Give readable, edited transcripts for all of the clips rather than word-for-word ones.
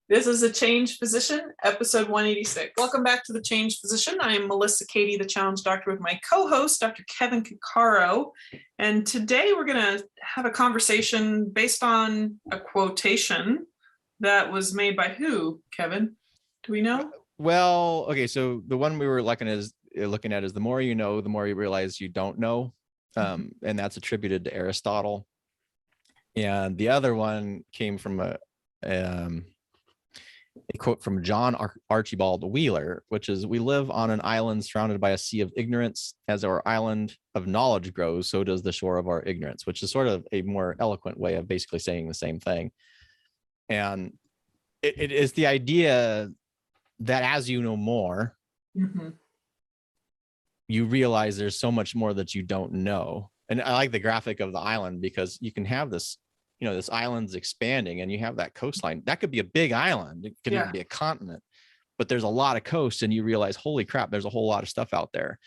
This is a Change Physician, episode 186. Welcome back to the Change Physician. I am Melissa Cady, the Challenge Doctor, with my co-host, Dr. Kevin Cuccaro. And today we're going to have a conversation based on a quotation that was made by who, Kevin? Do we know? Well, okay, so the one we were looking at is the more you know, the more you realize you don't know. And that's attributed to Aristotle. And the other one came from a quote from John Archibald Wheeler, which is, "We live on an island surrounded by a sea of ignorance. As our island of knowledge grows, so does the shore of our ignorance," which is sort of a more eloquent way of basically saying the same thing. And it is the idea that as you know more, you realize there's so much more that you don't know. And I like the graphic of the island because you can have this, this island's expanding and you have that coastline. That could be a big island. It could even be a continent, but there's a lot of coast and you realize, holy crap, there's a whole lot of stuff out there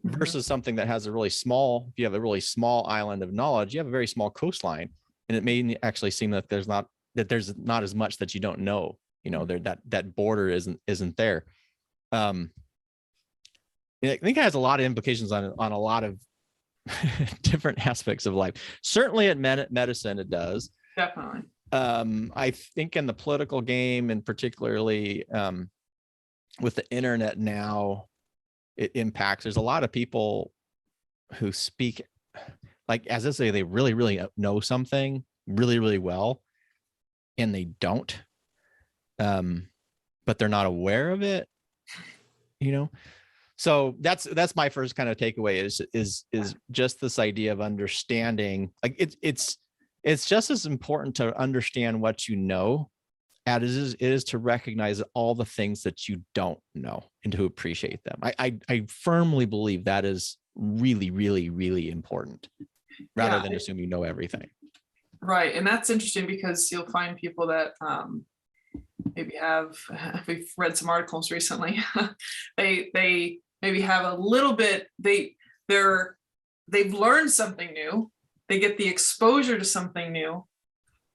versus something that has a really small, if you have a really small island of knowledge, you have a very small coastline. And it may actually seem that there's not as much that you don't know, that border isn't there. I think it has a lot of implications on a lot of different aspects of life. Certainly at medicine, it does. Definitely. I think in the political game, and particularly with the internet now, it impacts. There's a lot of people who speak like as I say, they really, really know something really, really well, and they don't. But they're not aware of it, So that's my first kind of takeaway is just this idea of understanding. Like it's just as important to understand what you know as it is to recognize all the things that you don't know and to appreciate them. I firmly believe that is really, really, really important, rather than assume you know everything. Right, and that's interesting because you'll find people that we've read some articles recently. they maybe have a little bit, they've learned something new, they get the exposure to something new,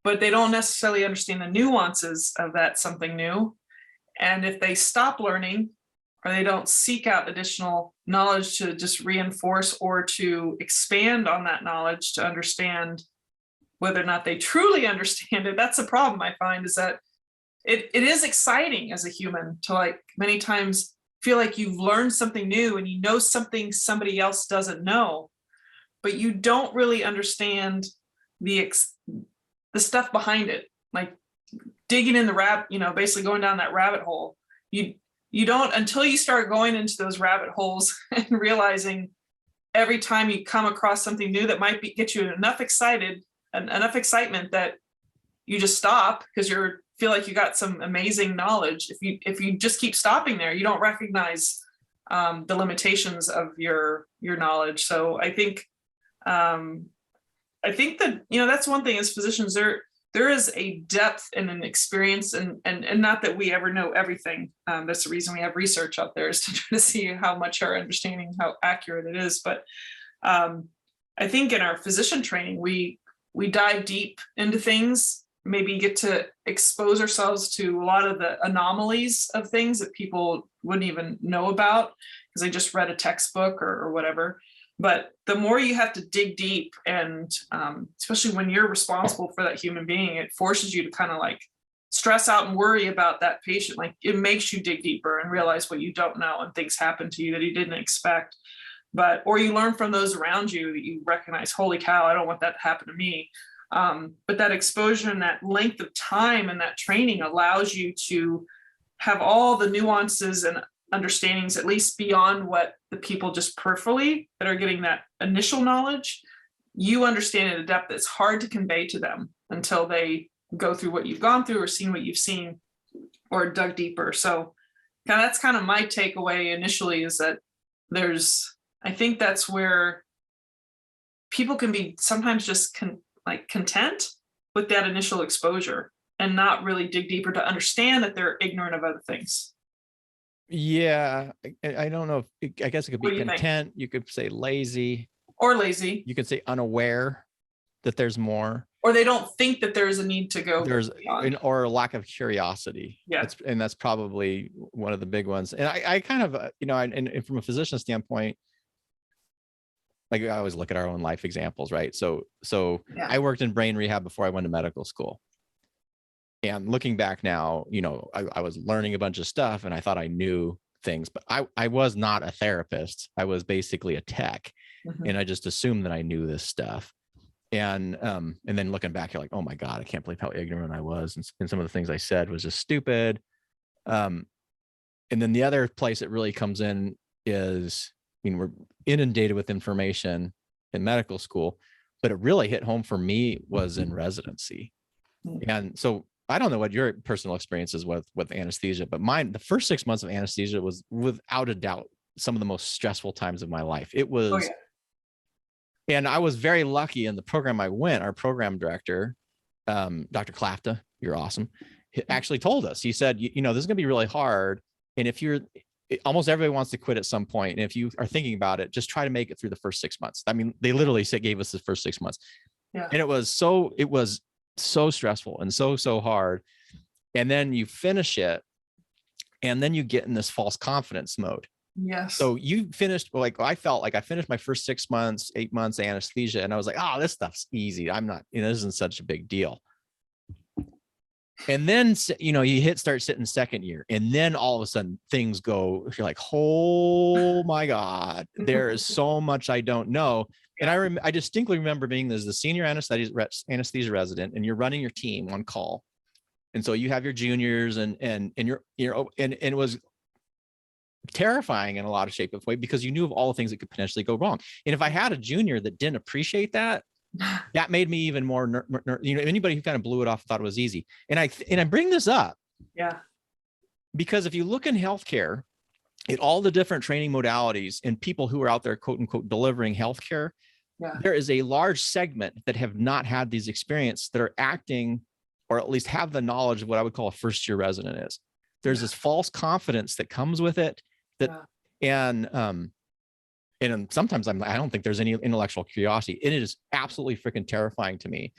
but they don't necessarily understand the nuances of that something new. And if they stop learning or they don't seek out additional knowledge to just reinforce or to expand on that knowledge to understand whether or not they truly understand it, that's a problem I find, is that it is exciting as a human to many times feel like you've learned something new and you know something somebody else doesn't know, but you don't really understand the stuff behind it, like digging in the basically going down that rabbit hole. You don't, until you start going into those rabbit holes and realizing every time you come across something new that might get you enough excitement that you just stop because you feel like you got some amazing knowledge. If you just keep stopping there, you don't recognize the limitations of your knowledge. So I think that that's one thing as physicians, there is a depth and an experience, and not that we ever know everything. That's the reason we have research out there, is to try to see how much our understanding, how accurate it is. But I think in our physician training, we dive deep into things, maybe get to expose ourselves to a lot of the anomalies of things that people wouldn't even know about because they just read a textbook or whatever. But the more you have to dig deep, and especially when you're responsible for that human being, it forces you to kind of stress out and worry about that patient. Like, it makes you dig deeper and realize what you don't know, and things happen to you that you didn't expect. Or you learn from those around you that you recognize, holy cow, I don't want that to happen to me. But that exposure and that length of time and that training allows you to have all the nuances and understandings, at least beyond what the people just peripherally that are getting that initial knowledge, you understand at a depth that's hard to convey to them until they go through what you've gone through or seen what you've seen or dug deeper. So that's kind of my takeaway initially, is that I think that's where people can be sometimes just content with that initial exposure and not really dig deeper to understand that they're ignorant of other things. Yeah, I don't know if I guess it could be content. You could say lazy. Or lazy. You could say unaware that there's more. Or they don't think that there's a need to go There's beyond. or a lack of curiosity. Yeah. That's probably one of the big ones. And I kind of, and from a physician standpoint, like I always look at our own life examples, right? So Yeah. I worked in brain rehab before I went to medical school. And looking back now, I was learning a bunch of stuff and I thought I knew things, but I was not a therapist. I was basically a tech. And I just assumed that I knew this stuff. And then looking back, you're like, oh my God, I can't believe how ignorant I was. And some of the things I said was just stupid. And then the other place it really comes in is, we're inundated with information in medical school, but it really hit home for me was in residency. And so I don't know what your personal experience is with anesthesia, but the first 6 months of anesthesia was without a doubt some of the most stressful times of my life. It was, Oh, yeah. And I was very lucky in the program I went, our program director, Dr. Klafta, you're awesome, he actually told us, he said, this is going to be really hard. And if almost everybody wants to quit at some point. And if you are thinking about it, just try to make it through the first 6 months. I mean, they literally gave us the first 6 months. Yeah. And it was so stressful and so hard. And then you finish it and then you get in this false confidence mode. Yes. So you finished, like, I felt like I finished my first 6 months, 8 months anesthesia. And I was like, oh, this stuff's easy. I'm not, this isn't such a big deal. And then, you start sitting second year, and then all of a sudden things go, you're like, oh my God, there is so much I don't know. And I distinctly remember being as the senior anesthesia resident, and you're running your team on call. And so you have your juniors and it was terrifying in a lot of shape of way, because you knew of all the things that could potentially go wrong. And if I had a junior that didn't appreciate that, that made me even more, anybody who kind of blew it off thought it was easy. And I bring this up, because if you look in healthcare at all the different training modalities and people who are out there, quote unquote, delivering healthcare, there is a large segment that have not had these experiences that are acting, or at least have the knowledge of what I would call a first year resident is. There's this false confidence that comes with it and sometimes I don't think there's any intellectual curiosity. And it is absolutely freaking terrifying to me,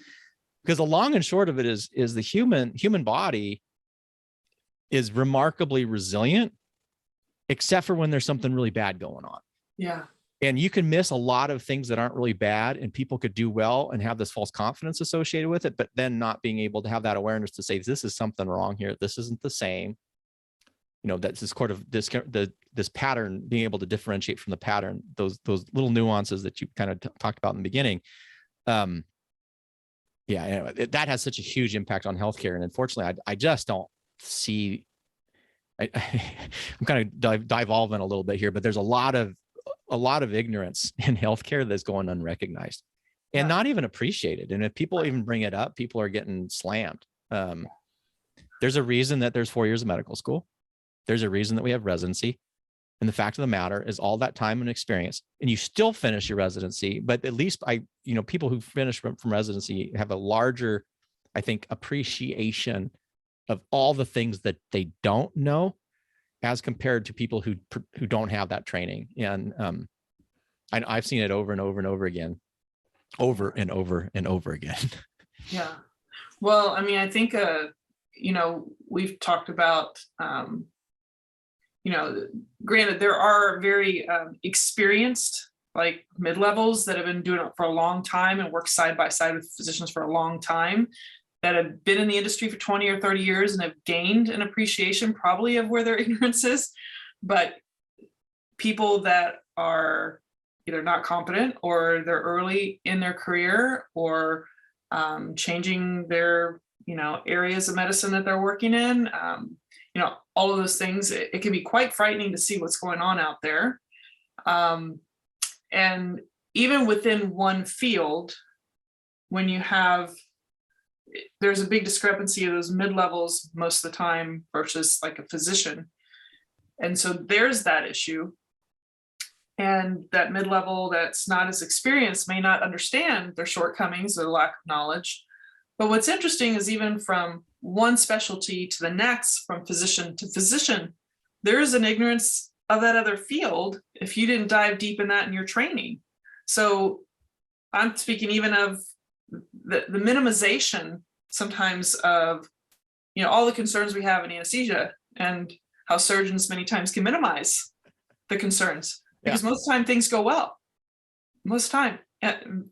because the long and short of it is the human body is remarkably resilient, except for when there's something really bad going on. Yeah. And you can miss a lot of things that aren't really bad, and people could do well and have this false confidence associated with it, but then not being able to have that awareness to say, this is something wrong here. This isn't the same. That's this sort of this pattern, being able to differentiate from the pattern, those little nuances that you kind of talked about in the beginning. That has such a huge impact on healthcare. And unfortunately, I just don't see, I'm kind of dive in a little bit here, but there's a lot of ignorance in healthcare that's going unrecognized and not even appreciated. And if people even bring it up, people are getting slammed. There's a reason that there's 4 years of medical school. There's a reason that we have residency. And the fact of the matter is all that time and experience, and you still finish your residency, but at least people who finish from residency have a larger, I think, appreciation of all the things that they don't know as compared to people who don't have that training. And I've seen it over and over and over again, over and over and over again. Yeah. Well, I mean, I think, we've talked about, granted, there are very experienced, like mid-levels that have been doing it for a long time and work side by side with physicians for a long time, that have been in the industry for 20 or 30 years and have gained an appreciation probably of where their ignorance is. But people that are either not competent, or they're early in their career, or changing their, areas of medicine that they're working in, all of those things, it can be quite frightening to see what's going on out there. And even within one field, when there's a big discrepancy of those mid-levels most of the time versus like a physician. And so there's that issue. And that mid-level that's not as experienced may not understand their shortcomings or lack of knowledge. But what's interesting is even from one specialty to the next, from physician to physician, there is an ignorance of that other field if you didn't dive deep in that in your training. So I'm speaking even of the minimization sometimes of, all the concerns we have in anesthesia, and how surgeons many times can minimize the concerns, because most of the time things go well, most of the time,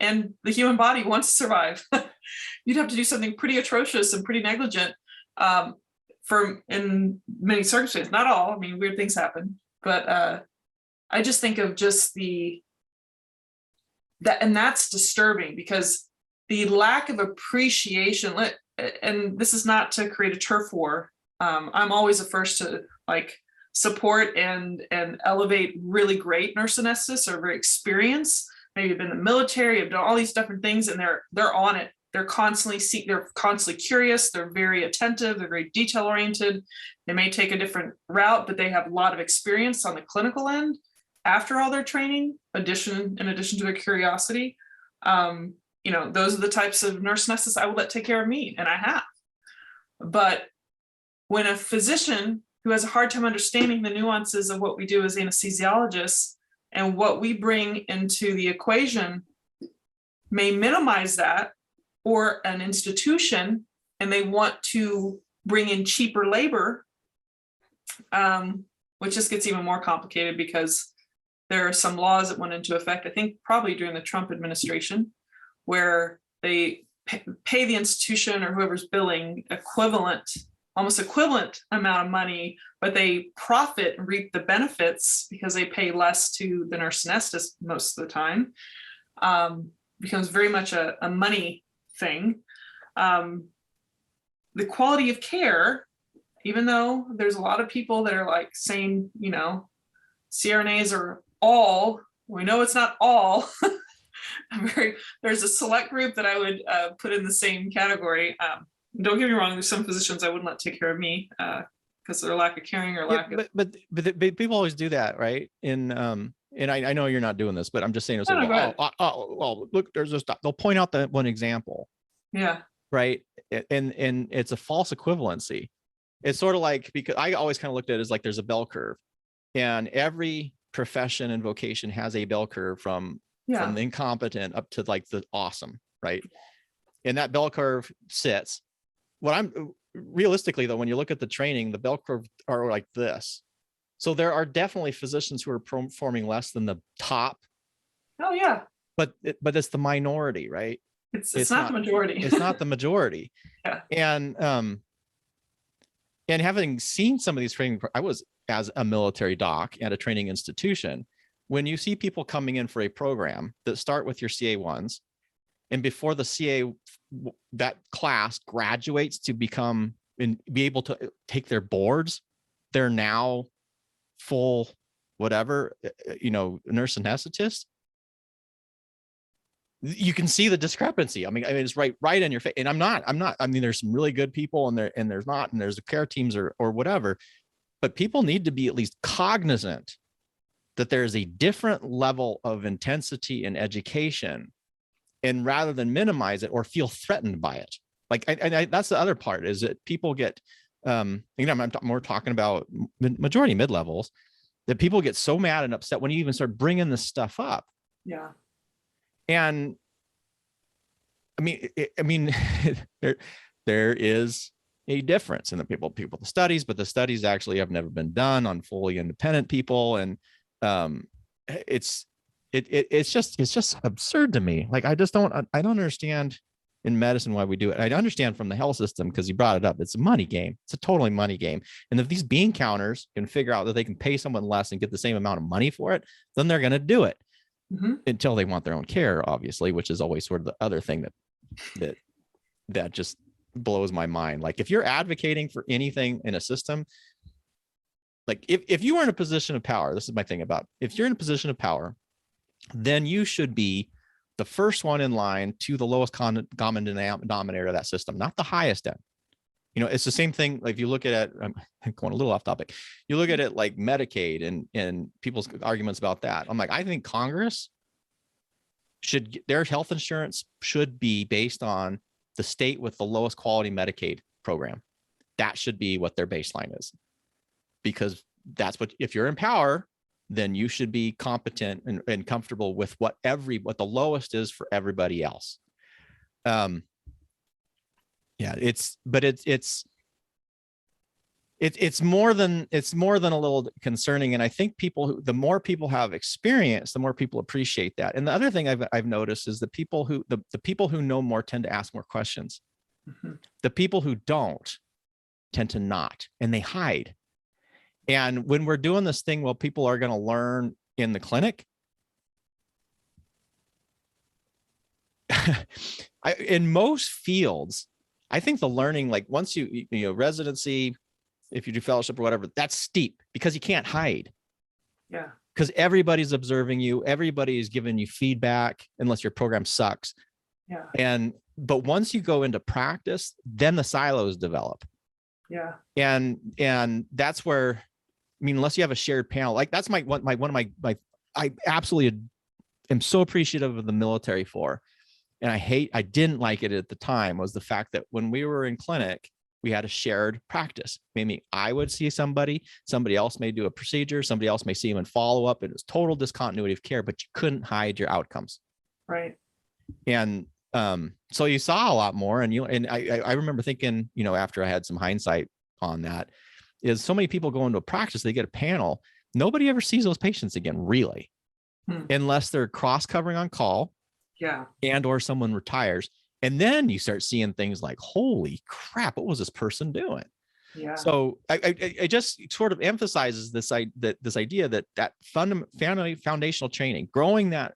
and the human body wants to survive. You'd have to do something pretty atrocious and pretty negligent in many circumstances, not all, I mean, weird things happen, but I just think of just and that's disturbing, because the lack of appreciation, and this is not to create a turf war. I'm always the first to support and elevate really great nurse anesthetists or very experienced, maybe been in the military, have done all these different things, and they're on it. They're constantly curious. They're very attentive. They're very detail oriented. They may take a different route, but they have a lot of experience on the clinical end after all their training, in addition to their curiosity. Those are the types of nurse anesthetists I will let take care of me, and I have. But when a physician who has a hard time understanding the nuances of what we do as anesthesiologists and what we bring into the equation may minimize that, or an institution, and they want to bring in cheaper labor, which just gets even more complicated, because there are some laws that went into effect, I think probably during the Trump administration, where they pay the institution or whoever's billing almost equivalent amount of money, but they profit and reap the benefits because they pay less to the nurse anesthetist most of the time. Becomes very much a money thing. The quality of care, even though there's a lot of people that are saying, CRNAs are all, we know it's not all. There's a select group that I would put in the same category. Don't get me wrong, there's some physicians I wouldn't let take care of me because of their lack of caring or lack of. But people always do that, right? And I know you're not doing this, but I'm just saying, well, look, there's this. They'll point out that one example. Yeah. Right. And it's a false equivalency. It's sort of because I always kind of looked at it as there's a bell curve, and every profession and vocation has a bell curve from the incompetent up to the awesome, right? And that bell curve sits. Realistically though, when you look at the training, the bell curve are like this. So there are definitely physicians who are performing less than the top. Oh yeah. But it's the minority, right? It's not the majority. It's not the majority. Yeah. And having seen some of these training, I was as a military doc at a training institution. When you see people coming in for a program that start with your CA1s, and before the CA, that class graduates to become and be able to take their boards, they're now full whatever, nurse anesthetists. You can see the discrepancy. I mean, it's right in your face. And I'm not, I mean, there's some really good people and there's not, and there's the care teams or whatever, but people need to be at least cognizant that there's a different level of intensity in education, and rather than minimize it or feel threatened by it. That's the other part, is that people get, I'm more talking about majority mid-levels, that people get so mad and upset when you even start bringing this stuff up. Yeah. And I mean, there is a difference in the people, the studies, but the studies actually have never been done on fully independent people. And it's just absurd to me. I don't understand in medicine why we do it. I understand from the health system, because you brought it up. It's a money game. It's a totally money game. And if these bean counters can figure out that they can pay someone less and get the same amount of money for it, then they're going to do it. Mm-hmm. Until they want their own care, obviously, which is always sort of the other thing that just blows my mind. If you're advocating for anything in a system, if you are in a position of power, this is my thing about, if you're in a position of power, then you should be the first one in line to the lowest common denominator of that system, not the highest end. It's the same thing. If you look at it, I'm going a little off topic. You look at it like Medicaid and people's arguments about that. I'm I think Congress their health insurance should be based on the state with the lowest quality Medicaid program. That should be what their baseline is, because that's what, if you're in power, then you should be competent and comfortable with what the lowest is for everybody else. um, yeah, it's more than a little concerning. And I think the more people have experience, the more people appreciate that. And the other thing I've noticed is the people who know more tend to ask more questions. Mhm. The people who don't tend to not, and they hide. And when we're doing this thing, well, people are going to learn in the clinic. In most fields, I think the learning, like once you residency, if you do fellowship or whatever, that's steep because you can't hide. Yeah. Because everybody's observing you, everybody is giving you feedback, unless your program sucks. Yeah. But once you go into practice, then the silos develop. Yeah. And that's where, I mean, unless you have a shared panel, like that's one of my I absolutely am so appreciative of the military for, and I didn't like it at the time, was the fact that when we were in clinic, we had a shared practice. Maybe I would see somebody else may do a procedure, somebody else may see him and follow up. It was total discontinuity of care, but you couldn't hide your outcomes. Right. And so you saw a lot more. And I remember thinking, after I had some hindsight on that, is so many people go into a practice, they get a panel. Nobody ever sees those patients again, really, unless they're cross covering on call. Yeah. And or someone retires. And then you start seeing things like, holy crap, what was this person doing? Yeah. So I just sort of emphasizes this idea that foundational training, growing that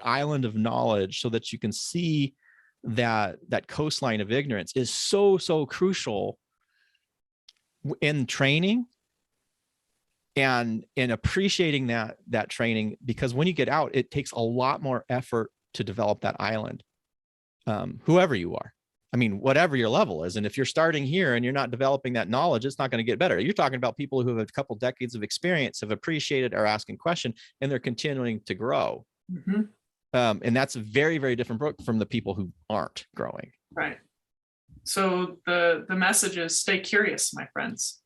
island of knowledge so that you can see that coastline of ignorance is so crucial in training and in appreciating that training, because when you get out, it takes a lot more effort to develop that island, whoever you are. I mean, whatever your level is. And if you're starting here and you're not developing that knowledge, it's not going to get better. You're talking about people who have a couple decades of experience, have appreciated or asking question, and they're continuing to grow. Mm-hmm. And that's very, very different from the people who aren't growing. Right. So the message is stay curious, my friends.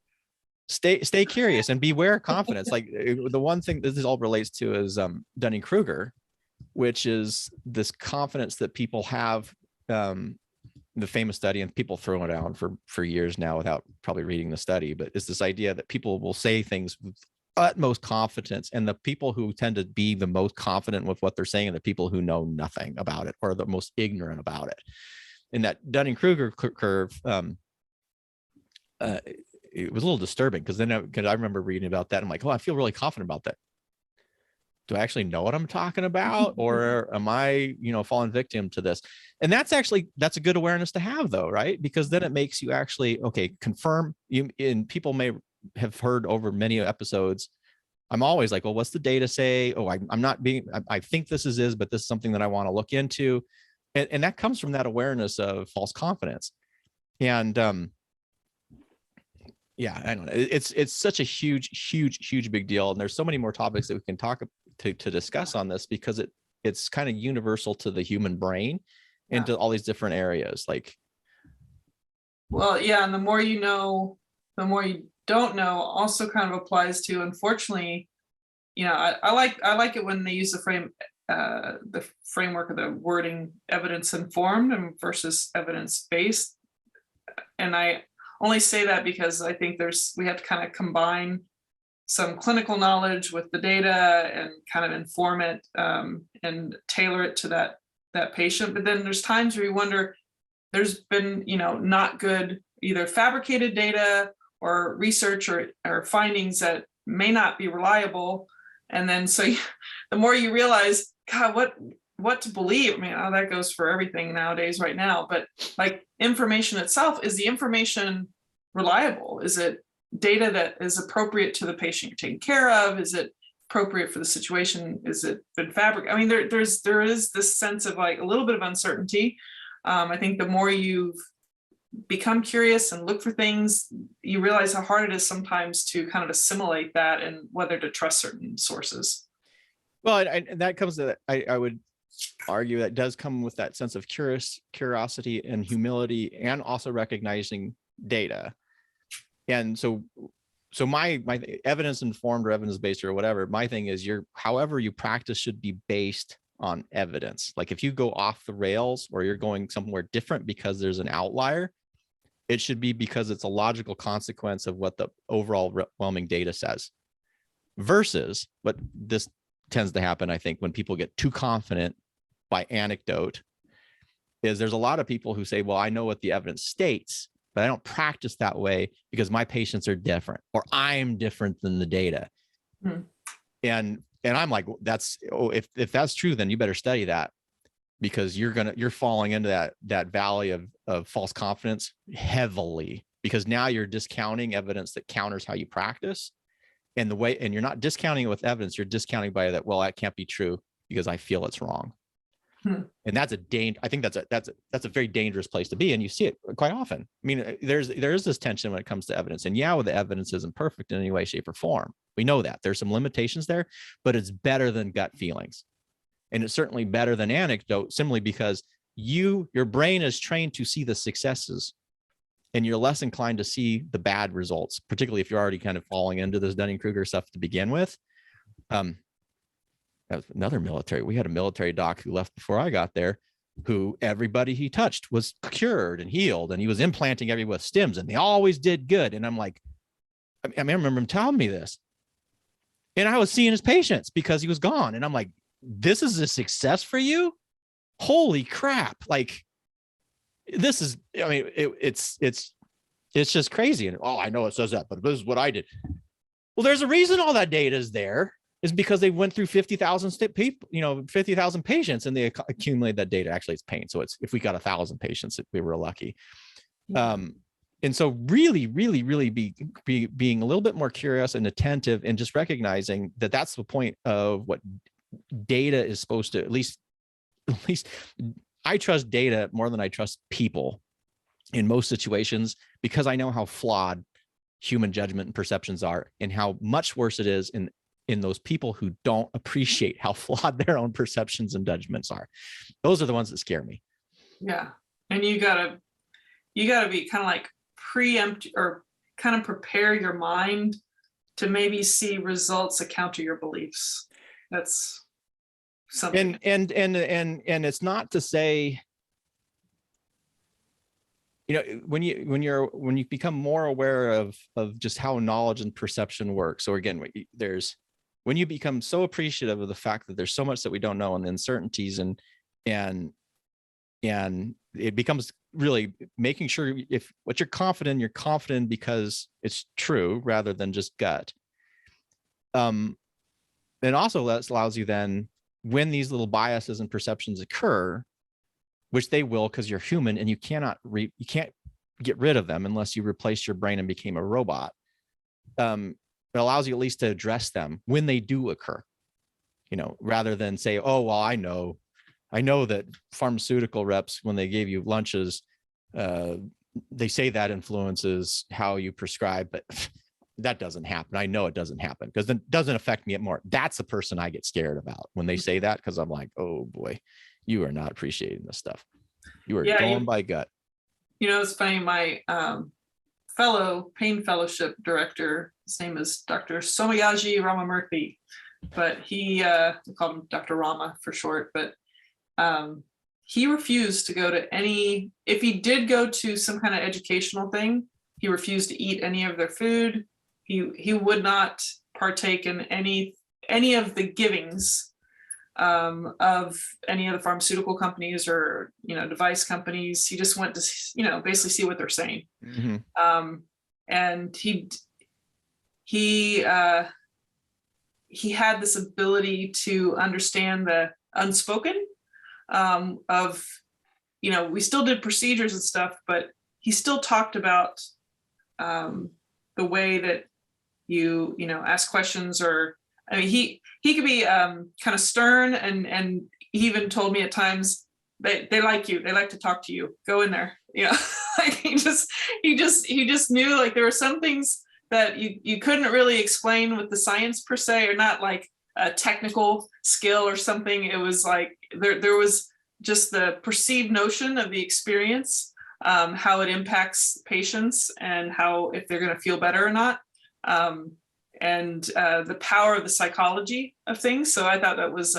Stay curious and beware confidence. Like the one thing that this all relates to is Dunning-Kruger, which is this confidence that people have, the famous study, and people throw it out for years now without probably reading the study, but it's this idea that people will say things with utmost confidence, and the people who tend to be the most confident with what they're saying are the people who know nothing about it or the most ignorant about it. And that Dunning-Kruger curve, it was a little disturbing because I remember reading about that. I'm like, oh, I feel really confident about that. Do I actually know what I'm talking about, or am I, falling victim to this? And that's a good awareness to have, though, right? Because then it makes you actually, confirm you. And people may have heard over many episodes, I'm always like, well, what's the data say? Oh, I'm not being, I think this is, but this is something that I want to look into. And that comes from that awareness of false confidence. And yeah, I don't know. It's such a huge big deal. And there's so many more topics that we can talk to discuss on this, because it's kind of universal to the human brain and to all these different areas. Like, well, yeah, and the more you know, the more you don't know also kind of applies to, unfortunately, I like it when they use the framework of the wording evidence-informed and versus evidence-based. And I only say that because I think we have to kind of combine some clinical knowledge with the data and kind of inform it and tailor it to that patient. But then there's times where you wonder, there's been, not good either fabricated data or research or findings that may not be reliable. And then the more you realize, God, what to believe. I mean, that goes for everything nowadays right now, but like information itself, is the information reliable? Is it data that is appropriate to the patient you're taking care of? Is it appropriate for the situation? Is it been fabricated? I mean, there is this sense of like a little bit of uncertainty. I think the more you've become curious and look for things, you realize how hard it is sometimes to kind of assimilate that and whether to trust certain sources. Well, and that comes to, I would argue that does come with that sense of curiosity and humility, and also recognizing data. And so my evidence informed or evidence based or whatever, my thing is however you practice should be based on evidence. Like if you go off the rails or you're going somewhere different because there's an outlier, it should be because it's a logical consequence of what the overall overwhelming data says. Versus what this tends to happen, I think, when people get too confident by anecdote, is there's a lot of people who say, well, I know what the evidence states, but I don't practice that way because my patients are different, or I'm different than the data. And I'm like, if that's true, then you better study that, because you're falling into that valley of false confidence heavily, because now you're discounting evidence that counters how you practice. And you're not discounting it with evidence, you're discounting by that, well, that can't be true because I feel it's wrong. And that's I think that's a very dangerous place to be. And you see it quite often. I mean, there is this tension when it comes to evidence, and yeah, well, the evidence isn't perfect in any way, shape, or form. We know that there's some limitations there, but it's better than gut feelings. And it's certainly better than anecdote, simply because your brain is trained to see the successes, and you're less inclined to see the bad results, particularly if you're already kind of falling into this Dunning-Kruger stuff to begin with. Another military. We had a military doc who left before I got there, who everybody he touched was cured and healed, and he was implanting everyone with stims, and they always did good. And I'm like, I remember him telling me this, and I was seeing his patients because he was gone, and I'm like, this is a success for you? Holy crap! Like, this is, I mean, it's just crazy. And I know it says that, but this is what I did. Well, there's a reason all that data is there. Is because they went through 50,000 people, 50,000 patients, and they accumulate that data. Actually, it's pain. So if we got 1,000 patients, we were lucky. And so really, really, really being a little bit more curious and attentive, and just recognizing that that's the point of what data is supposed to, at least I trust data more than I trust people in most situations, because I know how flawed human judgment and perceptions are, and how much worse it is in those people who don't appreciate how flawed their own perceptions and judgments are. Those are the ones that scare me. Yeah. And you gotta be kind of like preempt, or kind of prepare your mind to maybe see results that counter your beliefs. That's something. And it's not to say, when you become more aware of just how knowledge and perception works. So again, when you become so appreciative of the fact that there's so much that we don't know, and the uncertainties, and it becomes really making sure if what you're confident because it's true rather than just gut. And also that allows you then, when these little biases and perceptions occur, which they will, because you're human and you can't get rid of them unless you replace your brain and became a robot. It allows you at least to address them when they do occur, rather than say, oh, well, I know that pharmaceutical reps, when they gave you lunches, they say that influences how you prescribe, but that doesn't happen. I know it doesn't happen, because it doesn't affect me more. That's the person I get scared about when they say that, because I'm like, oh boy, you are not appreciating this stuff. You are going by gut. It's funny, my fellow pain fellowship director, his name is Dr. Somayaji Rama Murphy, but we called him Dr. Rama for short, but he refused to go to if he did go to some kind of educational thing, he refused to eat any of their food. He would not partake in any of the givings of any of the pharmaceutical companies or device companies. He just went to basically see what they're saying. Mm-hmm. And he had this ability to understand the unspoken of we still did procedures and stuff, but he still talked about the way that you ask questions, or I mean, he could be kind of stern, and he even told me at times they like you, they like to talk to you, go in there. Like he just knew, like, there were some things that you couldn't really explain with the science per se, or not like a technical skill or something. It was like there was just the perceived notion of the experience, how it impacts patients, and how, if they're going to feel better or not. And the power of the psychology of things. So I thought that was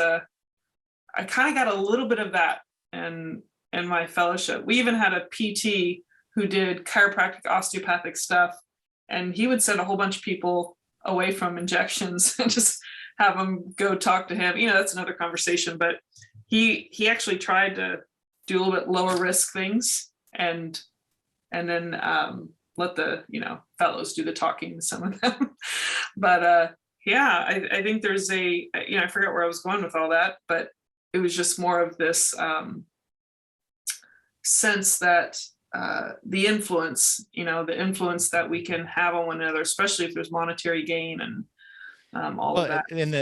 I kind of got a little bit of that in my fellowship. We even had a PT who did chiropractic osteopathic stuff, and he would send a whole bunch of people away from injections and just have them go talk to him. That's another conversation, but he actually tried to do a little bit lower risk things and then let the fellows do the talking, some of them. But yeah, I think there's I forgot where I was going with all that, but it was just more of this sense that the influence that we can have on one another, especially if there's monetary gain and all of that. And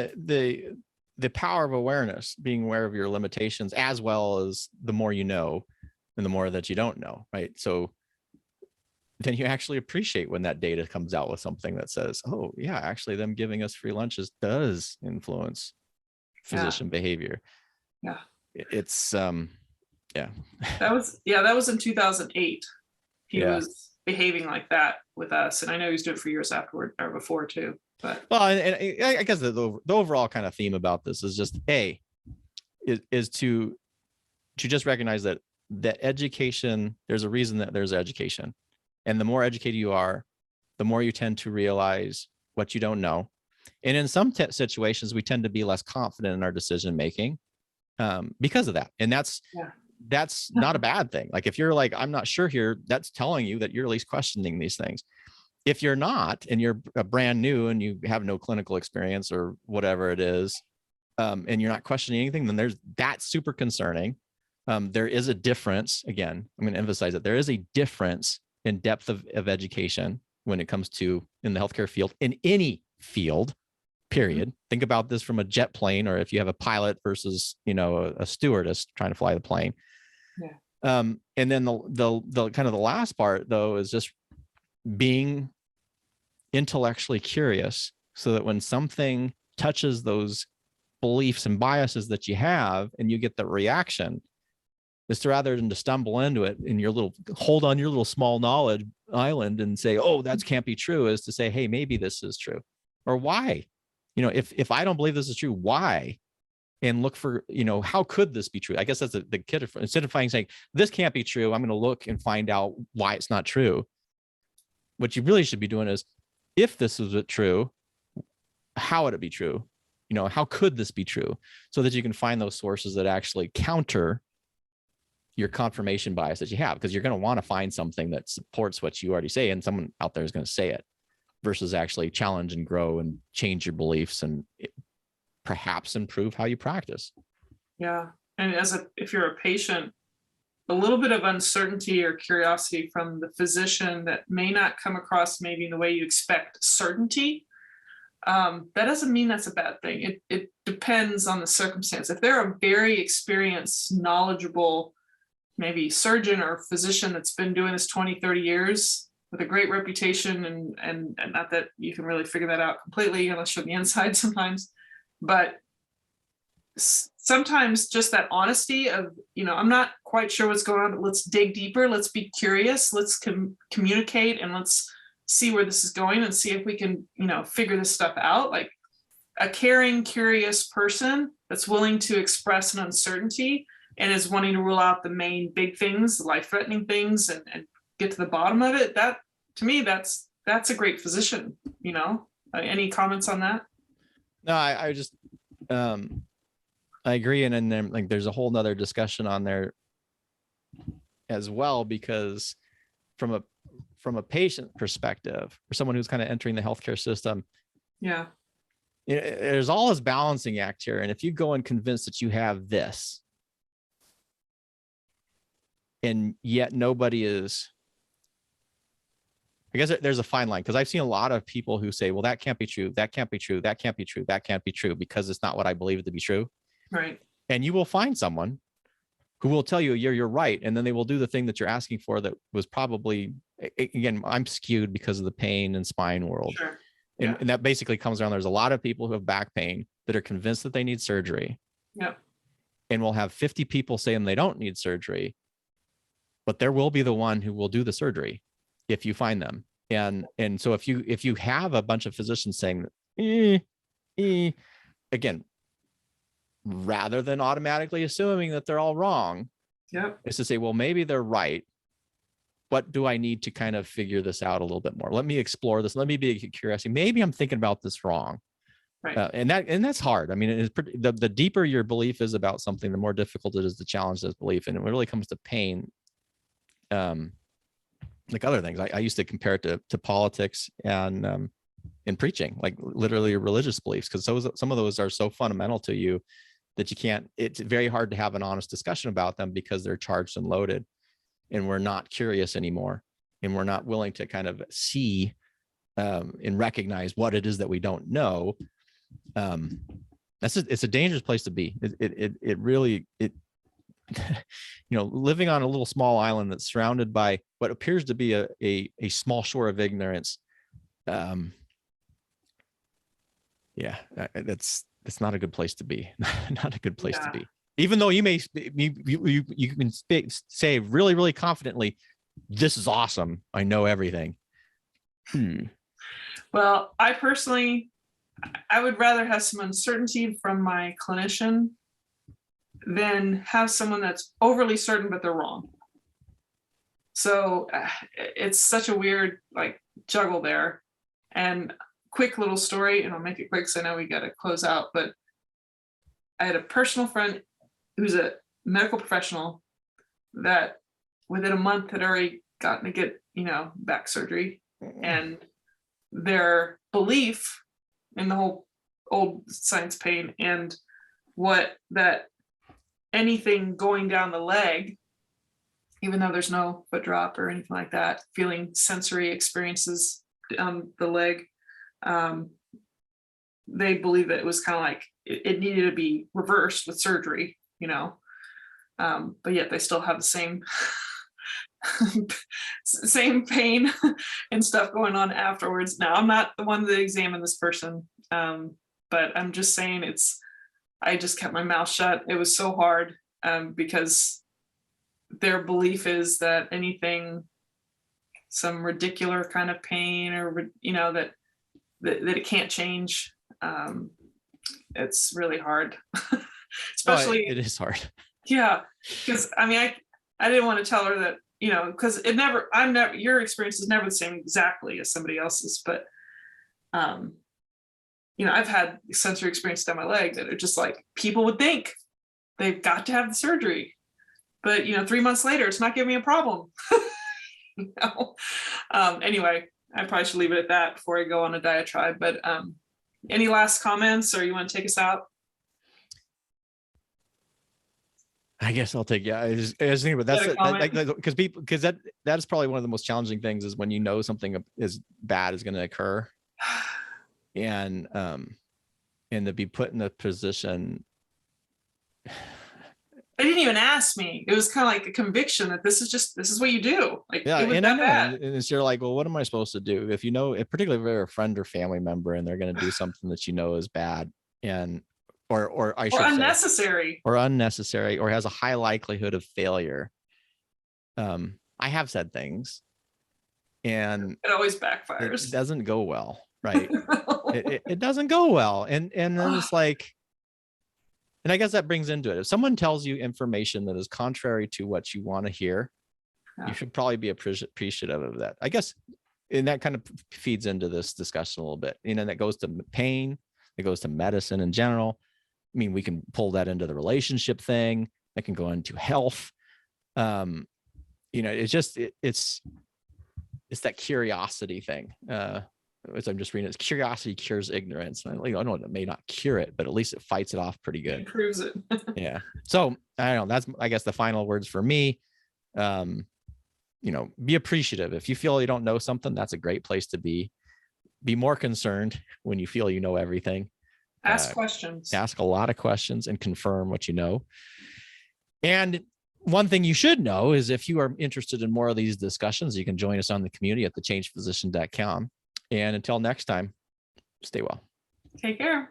the power of awareness, being aware of your limitations, as well as the more you know and the more that you don't know, right? So then you actually appreciate when that data comes out with something that says, oh yeah, actually them giving us free lunches does influence physician behavior. Yeah. It's yeah. That was in 2008. He was behaving like that with us, and I know he was doing it for years afterward or before too. But well, and I guess the overall kind of theme about this is just is to just recognize that education, there's a reason that there's education. And the more educated you are, the more you tend to realize what you don't know. And in some situations, we tend to be less confident in our decision making because of that. And that's not a bad thing. Like if you're like, I'm not sure here, that's telling you that you're at least questioning these things. If you're not, and you're brand new and you have no clinical experience or whatever it is, and you're not questioning anything, then that's super concerning. There is a difference. Again, I'm going to emphasize that there is a difference in depth of education when it comes to in the healthcare field, in any field, period. Think about this from a jet plane, or if you have a pilot versus, a stewardess trying to fly the plane. Yeah. And then the kind of the last part though, is just being intellectually curious so that when something touches those beliefs and biases that you have and you get the reaction, is to rather than to stumble into it in your hold on your little small knowledge island and say, oh, that can't be true, is to say, hey, maybe this is true. Or why? If I don't believe this is true, why? And look for, how could this be true? I guess that's the kid. Instead of saying this can't be true, I'm going to look and find out why it's not true. What you really should be doing is, if this is true, how would it be true? How could this be true? So that you can find those sources that actually counter your confirmation bias that you have, because you're going to want to find something that supports what you already say, and someone out there is going to say it, versus actually challenge and grow and change your beliefs and perhaps improve how you practice. Yeah. And if you're a patient, a little bit of uncertainty or curiosity from the physician that may not come across maybe in the way you expect certainty, that doesn't mean that's a bad thing. It depends on the circumstance. If they're a very experienced, knowledgeable, maybe surgeon or physician that's been doing this 20, 30 years with a great reputation, and not that you can really figure that out completely unless you're on the inside sometimes, but sometimes just that honesty of, I'm not quite sure what's going on, but let's dig deeper. Let's be curious. Let's communicate, and let's see where this is going and see if we can, figure this stuff out. Like a caring, curious person that's willing to express an uncertainty and is wanting to rule out the main big things, life-threatening things, and get to the bottom of it. That, to me, that's a great physician. Any comments on that? No, I just I agree. And then like there's a whole nother discussion on there as well, because from a patient perspective, or someone who's kind of entering the healthcare system, there's all this balancing act here. And if you go and convince that you have this, and yet nobody is, I guess there's a fine line, because I've seen a lot of people who say, well, that can't be true. That can't be true. That can't be true. That can't be true, because it's not what I believe it to be true. Right. And you will find someone who will tell you you're right. And then they will do the thing that you're asking for that was probably, again, I'm skewed because of the pain and spine world. Sure. And that basically comes around. There's a lot of people who have back pain that are convinced that they need surgery. Yeah. And we'll have 50 people saying they don't need surgery, but there will be the one who will do the surgery if you find them. And so if you have a bunch of physicians saying, again, rather than automatically assuming that they're all wrong, Yep. is to say, well, maybe they're right. What do I need to kind of figure this out a little bit more? Let me explore this. Let me be curious. Maybe I'm thinking about this wrong. Right. And that's hard. I mean, the deeper your belief is about something, the more difficult it is to challenge this belief. And it really comes to pain. Like other things, I used to compare it to politics and in preaching, like literally religious beliefs, because some of those are so fundamental to you that you can't. It's very hard to have an honest discussion about them because they're charged and loaded, and we're not curious anymore, and we're not willing to kind of see and recognize what it is that we don't know. It's a dangerous place to be. It really living on a little small island that's surrounded by what appears to be a small shore of ignorance. It's not a good place to be. Not a good place to be. Even though you can say really, really confidently, this is awesome, I know everything. Well, I would rather have some uncertainty from my clinician than have someone that's overly certain, but they're wrong. So it's such a weird juggle there. And quick little story, and I'll make it quick because I know we got to close out, but I had a personal friend who's a medical professional that within a month had already gotten to get, back surgery, and their belief in the whole old science pain and that anything going down the leg, even though there's no foot drop or anything like that, feeling sensory experiences on the leg, they believe that it was kind of like it needed to be reversed with surgery, but yet they still have the same same pain and stuff going on afterwards. Now, I'm not the one that examined this person, but I'm just saying I just kept my mouth shut. It was so hard because their belief is that anything, some ridiculous kind of pain, or that it can't change. It's really hard, especially it is hard. Yeah, because I didn't want to tell her that, because your experience is never the same exactly as somebody else's, but I've had sensory experience down my leg that are just like, people would think they've got to have the surgery, but 3 months later, it's not giving me a problem. Anyway, I probably should leave it at that before I go on a diatribe, but any last comments, or you want to take us out? I guess I'll take, I was thinking about because that is probably one of the most challenging things, is when something is bad is going to occur, and to be put in the position. They didn't even ask me. It was kind of like a conviction that this is what you do. It was and that bad. And it's, you're like, well, what am I supposed to do? If particularly if they're a friend or family member and they're going to do something that is bad, or unnecessary, or has a high likelihood of failure. I have said things, and it always backfires. It doesn't go well, right? it doesn't go well, and then it's like, and I guess that brings into it. If someone tells you information that is contrary to what you want to hear, you should probably be appreciative of that, I guess. And that kind of feeds into this discussion a little bit. That goes to pain. It goes to medicine in general. We can pull that into the relationship thing. That can go into health. It's that curiosity thing. As I'm just reading, it's curiosity cures ignorance. And I know it may not cure it, but at least it fights it off pretty good. It improves it. Yeah. So I don't know. That's, I guess, the final words for me. Be appreciative. If you feel you don't know something, that's a great place to be. Be more concerned when you feel you know everything. Ask questions. Ask a lot of questions and confirm what you know. And one thing you should know is, if you are interested in more of these discussions, you can join us on the community at thechangedphysician.com. And until next time, stay well. Take care.